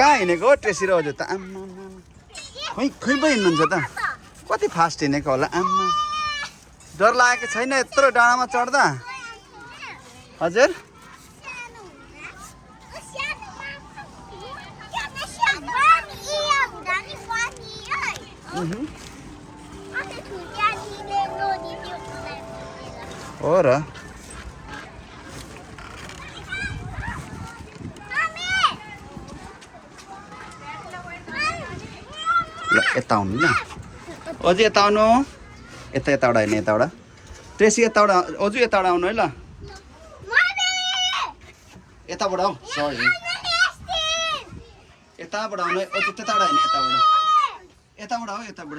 कहाँ हिँडेको हो ट्रेसी र हजुर त आम्मा खै खै पो हिँड्नुहुन्छ त कति फास्ट हिँडेको होला आम्मा डर लागेको छैन यत्रो डाँडामा चढ्दा हजुर हो र ल यता आउनु ल अझै यता आउनु यताबाट होइन यताबाट ट्रेसी यताबाट अझै यताबाट आउनु है ल यताबाट हौ सरी यताबाट आउनु अझै त्यताबाट होइन यताबाट हौ यताबाट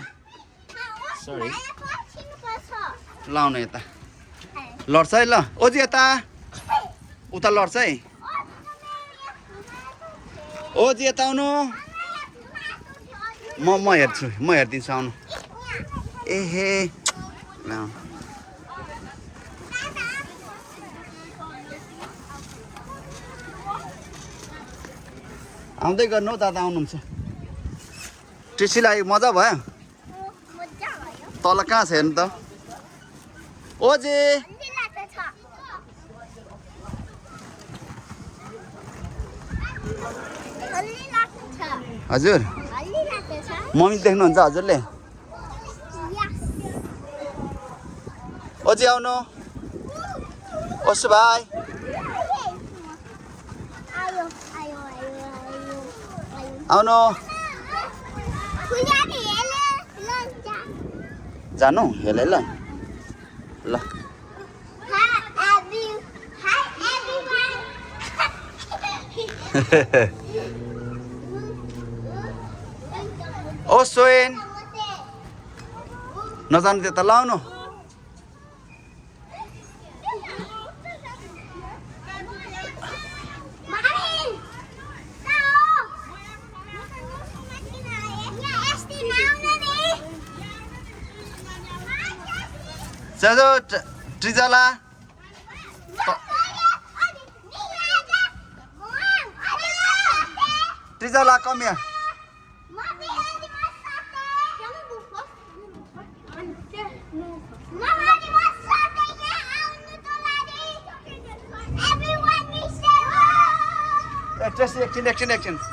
सरी ल आउनु यता लड्छ है ल ओजी यता उता लड्छ है ओजी यता आउनु म हेर्छु म हेरिदिन्छु आउनु एहे ल आउँदै गर्नु हौ दादा आउनुहुन्छ ट्रेसीलाई मजा भयो तल कहाँ छ हेर्नु त ओजे हजुर मम्मी देख्नुहुन्छ हजुरले ओजी आउनु ओसु भाइ आउनु जानु हेले ल ल ओ सोइन नजानु त्यता लाउनु Jado Trizala Trizala come here Just action